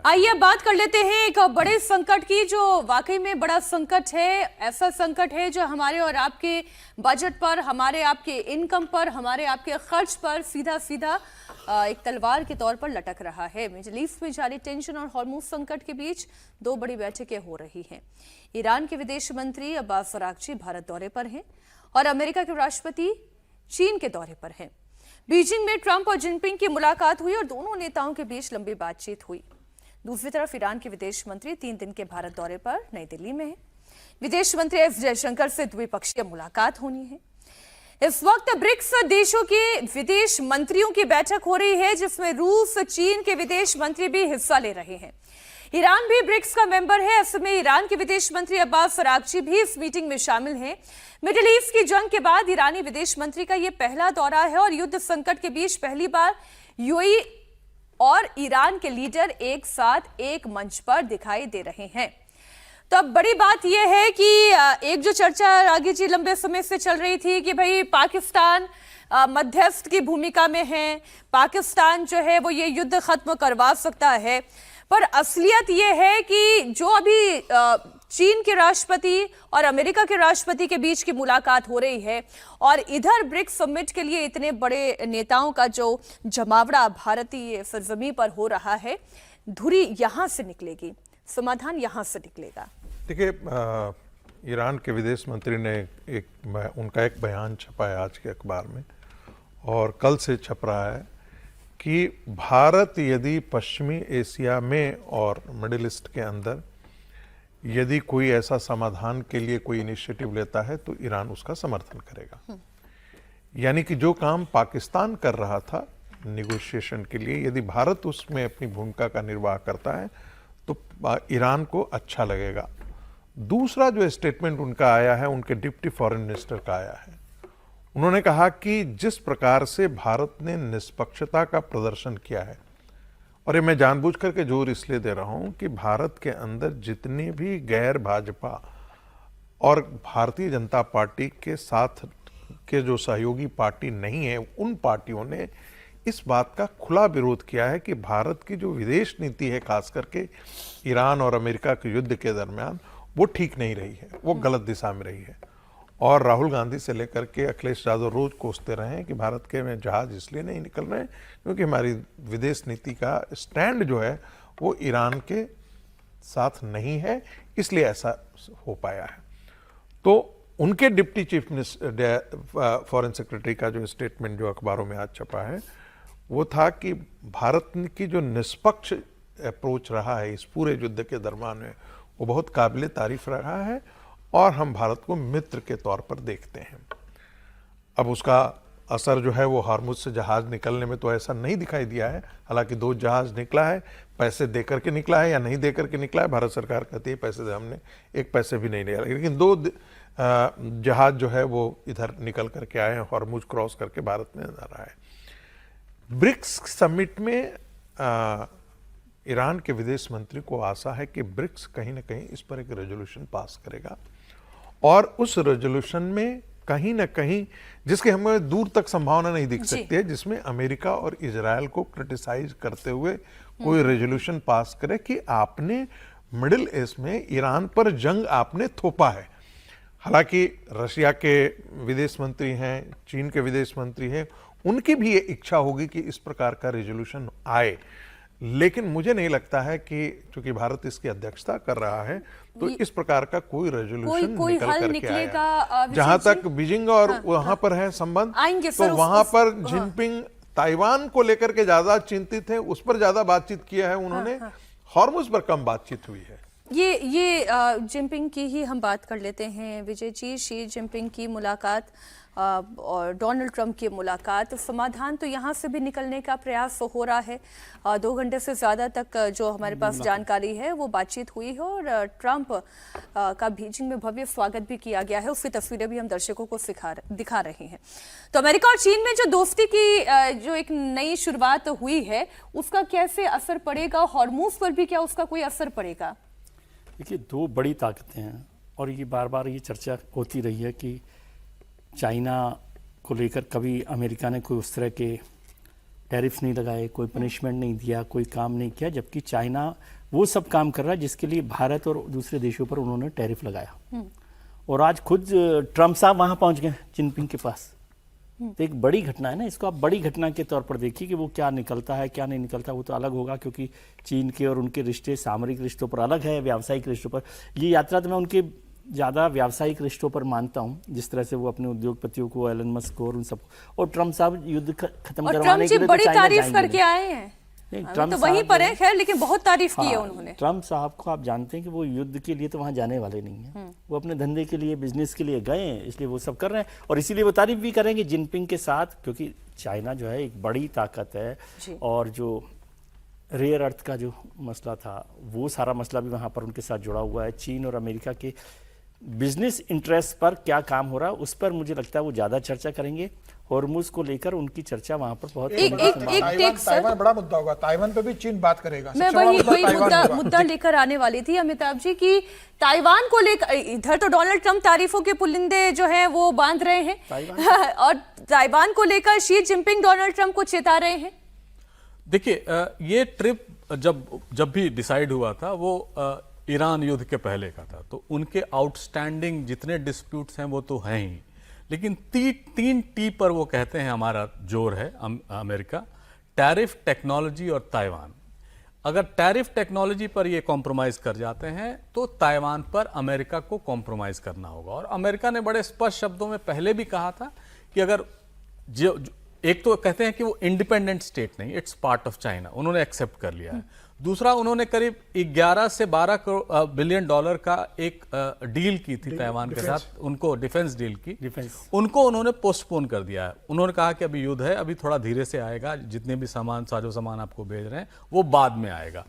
आइए अब बात कर लेते हैं एक बड़े संकट की, जो वाकई में बड़ा संकट है। ऐसा संकट है जो हमारे और आपके बजट पर, हमारे आपके इनकम पर, हमारे आपके खर्च पर सीधा सीधा एक तलवार के तौर पर लटक रहा है। मिडिल ईस्ट में जारी टेंशन और हॉर्मूज संकट के बीच दो बड़ी बैठकें हो रही हैं। ईरान के विदेश मंत्री अब्बास अरागची भारत दौरे पर हैं और अमेरिका के राष्ट्रपति चीन के दौरे पर हैं। बीजिंग में ट्रंप और जिनपिंग की मुलाकात हुई और दोनों नेताओं के बीच लंबी बातचीत हुई। दूसरी तरफ ईरान के विदेश मंत्री 3 दिन के भारत दौरे पर नई दिल्ली में हैं। विदेश मंत्री एस जयशंकर से द्विपक्षीय मुलाकात होनी है। इस वक्त ब्रिक्स देशों के विदेश मंत्रियों की बैठक हो रही है, जिसमें रूस, चीन के विदेश मंत्री भी हिस्सा ले रहे हैं। ईरान भी ब्रिक्स का मेंबर है। ऐसे में ईरान के विदेश मंत्री अब्बास अरागची भी इस मीटिंग में शामिल हैं। मिडिल ईस्ट की जंग के बाद ईरानी विदेश मंत्री का यह पहला दौरा है और युद्ध संकट के बीच पहली बार यूएई और ईरान के लीडर एक साथ एक मंच पर दिखाई दे रहे हैं। तो अब बड़ी बात यह है कि एक जो चर्चा आगे जी लंबे समय से चल रही थी कि भाई पाकिस्तान मध्यस्थ की भूमिका में है, पाकिस्तान जो है वो ये युद्ध खत्म करवा सकता है, पर असलियत यह है कि जो अभी चीन के राष्ट्रपति और अमेरिका के राष्ट्रपति के बीच की मुलाकात हो रही है और इधर ब्रिक्स समिट के लिए इतने बड़े नेताओं का जो जमावड़ा भारतीय सरजमीं पर हो रहा है, धुरी यहां से निकलेगी, समाधान यहां से निकलेगा। देखिए, ईरान के विदेश मंत्री ने उनका एक बयान छपा है आज के अखबार में और कल से छप रहा है कि भारत यदि पश्चिमी एशिया में और मिडिल ईस्ट के अंदर यदि कोई ऐसा समाधान के लिए कोई इनिशिएटिव लेता है तो ईरान उसका समर्थन करेगा। यानी कि जो काम पाकिस्तान कर रहा था निगोशिएशन के लिए, यदि भारत उसमें अपनी भूमिका का निर्वाह करता है तो ईरान को अच्छा लगेगा। दूसरा जो स्टेटमेंट उनका आया है, उनके डिप्टी फॉरेन मिनिस्टर का आया है, उन्होंने कहा कि जिस प्रकार से भारत ने निष्पक्षता का प्रदर्शन किया है, और ये मैं जानबूझ करके जोर इसलिए दे रहा हूं कि भारत के अंदर जितने भी गैर भाजपा और भारतीय जनता पार्टी के साथ के जो सहयोगी पार्टी नहीं है, उन पार्टियों ने इस बात का खुला विरोध किया है कि भारत की जो विदेश नीति है, खास करके ईरान और अमेरिका के युद्ध के दरमियान, वो ठीक नहीं रही है, वो गलत दिशा में रही है। और राहुल गांधी से लेकर के अखिलेश यादव रोज कोसते रहे हैं कि भारत के में जहाज इसलिए नहीं निकल रहे हैं क्योंकि हमारी विदेश नीति का स्टैंड जो है वो ईरान के साथ नहीं है, इसलिए ऐसा हो पाया है। तो उनके deputy chief minister foreign secretary का जो स्टेटमेंट जो अखबारों में आज छपा है वो था कि भारत की जो निष्पक्ष अप्रोच रहा है इस पूरे युद्ध के दरमियान में, वो बहुत काबिले तारीफ रहा है और हम भारत को मित्र के तौर पर देखते हैं। अब उसका असर जो है वो हॉर्मुज से जहाज निकलने में तो ऐसा नहीं दिखाई दिया है, हालांकि 2 जहाज निकला है, पैसे देकर के निकला है या नहीं देकर के निकला है, भारत सरकार कहती है पैसे दे, हमने एक पैसे भी नहीं लिया, लेकिन 2 जहाज जो है वो इधर निकल करके आए हैं, हॉर्मुज क्रॉस करके भारत में नजर आए। ब्रिक्स समिट में ईरान के विदेश मंत्री को आशा है कि ब्रिक्स कहीं ना कहीं इस पर एक रेजोल्यूशन पास करेगा और उस रेजोल्यूशन में कहीं ना कहीं, जिसके हमें दूर तक संभावना नहीं दिख सकती है, जिसमें अमेरिका और इजराइल को क्रिटिसाइज करते हुए कोई रेजोल्यूशन पास करे कि आपने मिडिल ईस्ट में ईरान पर जंग आपने थोपा है। हालांकि रशिया के विदेश मंत्री हैं, चीन के विदेश मंत्री हैं, उनकी भी ये इच्छा होगी कि इस प्रकार का रेजोल्यूशन आए, लेकिन मुझे नहीं लगता है कि चूंकि भारत इसकी अध्यक्षता कर रहा है तो इस प्रकार का कोई रेजोल्यूशन निकल करके आएगा। जहां तक बीजिंग और वहां पर है संबंध, तो वहां पर जिनपिंग ताइवान को लेकर के ज्यादा चिंतित है, उस पर ज्यादा बातचीत किया है उन्होंने, हॉर्मुज पर कम बातचीत हुई है। ये जिनपिंग की ही हम बात कर लेते हैं विजय जी। शी जिनपिंग की मुलाकात और डोनाल्ड ट्रंप की मुलाकात, समाधान तो यहाँ से भी निकलने का प्रयास हो रहा है। 2 घंटे से ज़्यादा तक जो हमारे पास जानकारी है वो बातचीत हुई है और ट्रंप का बीजिंग में भव्य स्वागत भी किया गया है। उसकी तस्वीरें भी हम दर्शकों को दिखा रहे हैं। तो अमेरिका और चीन में जो दोस्ती की जो एक नई शुरुआत हुई है, उसका कैसे असर पड़ेगा? हॉर्मूज पर भी क्या उसका कोई असर पड़ेगा? देखिए, 2 बड़ी ताकतें हैं और ये बार बार ये चर्चा होती रही है कि चाइना को लेकर कभी अमेरिका ने कोई उस तरह के टैरिफ नहीं लगाए, कोई पनिशमेंट नहीं दिया, कोई काम नहीं किया, जबकि चाइना वो सब काम कर रहा है जिसके लिए भारत और दूसरे देशों पर उन्होंने टैरिफ लगाया। और आज खुद ट्रम्प साहब वहां पहुंच गए जिनपिंग के पास। तो एक बड़ी घटना है ना, इसको आप बड़ी घटना के तौर पर देखिए कि वो क्या निकलता है क्या नहीं निकलता, वो तो अलग होगा, क्योंकि चीन के और उनके रिश्ते सामरिक रिश्तों पर अलग है, व्यावसायिक रिश्तों पर। ये यात्रा तो मैं उनके ज़्यादा व्यावसायिक रिश्तों पर मानता हूँ, जिस तरह से वो अपने उद्योगपतियों को, एलन मस्क को और उन सबको, और ट्रम्प साहब युद्ध खत्म और करवाने ट्रम्प के जी लिए तो बड़ी चाइना तारीफ जाएंगे करके नहीं। आए हैं। नहीं, हम ट्रम्प तो वहीं साहब पर जो है खैर, लेकिन बहुत तारीफ की है हाँ, उन्होंने। ट्रम्प साहब को आप जानते हैं कि वो युद्ध के लिए तो वहां जाने वाले नहीं हैं। वो अपने धंधे के लिए, बिजनेस के लिए गए हैं, इसलिए वो सब कर रहे हैं, और इसीलिए वो तारीफ भी करेंगे जिनपिंग के साथ, क्योंकि चाइना जो है एक बड़ी ताकत है। जी। और जो रेयर अर्थ का जो मसला था, वो सारा मसला भी वहां पर उनके साथ जुड़ा हुआ है। चीन और अमेरिका के बिजनेस इंटरेस्ट पर क्या काम हो रहा है, उस पर मुझे लगता है वो ज़्यादा चर्चा करेंगे। हॉर्मुज को लेकर उनकी चर्चा वहां पर बहुत एक टेक सर, ताइवान बड़ा मुद्दा होगा, ताइवान पे भी चीन बात करेगा। मैं सबसे बड़ा वही मुद्दा वही ताइवान होगा। मुद्दा लेकर आने वाली थी अमिताभ जी की ताइवान को लेकर। इधर तो डोनाल्ड ट्रम्प तारीफों के पुलिंदे जो हैं वो बांध रहे हैं और ताइवान को लेकर शी जिनपिंग डोनाल्ड ट्रम्प को चेता रहे हैं। देखिए, ये ट्रिप जब भी डिसाइड हुआ था वो ईरान युद्ध के पहले का था, तो उनके आउटस्टैंडिंग जितने डिस्प्यूट्स हैं वो तो हैं ही, लेकिन तीन टी पर वो कहते हैं हमारा जोर है, अमेरिका, टैरिफ, टेक्नोलॉजी और ताइवान। अगर टैरिफ टेक्नोलॉजी पर ये कॉम्प्रोमाइज कर जाते हैं तो ताइवान पर अमेरिका को कॉम्प्रोमाइज करना होगा। और अमेरिका ने बड़े स्पष्ट शब्दों में पहले भी कहा था कि अगर एक तो कहते हैं कि वो इंडिपेंडेंट स्टेट नहीं, इट्स पार्ट ऑफ चाइना, उन्होंने एक्सेप्ट कर लिया है। दूसरा, उन्होंने करीब 11 से 12 बिलियन डॉलर का एक डील की थी ताइवान के साथ, उनको डिफेंस डील की, उनको उन्होंने पोस्टपोन कर दिया है। उन्होंने कहा कि अभी युद्ध है, अभी थोड़ा धीरे से आएगा, जितने भी सामान, साजो सामान आपको भेज रहे हैं वो बाद में आएगा।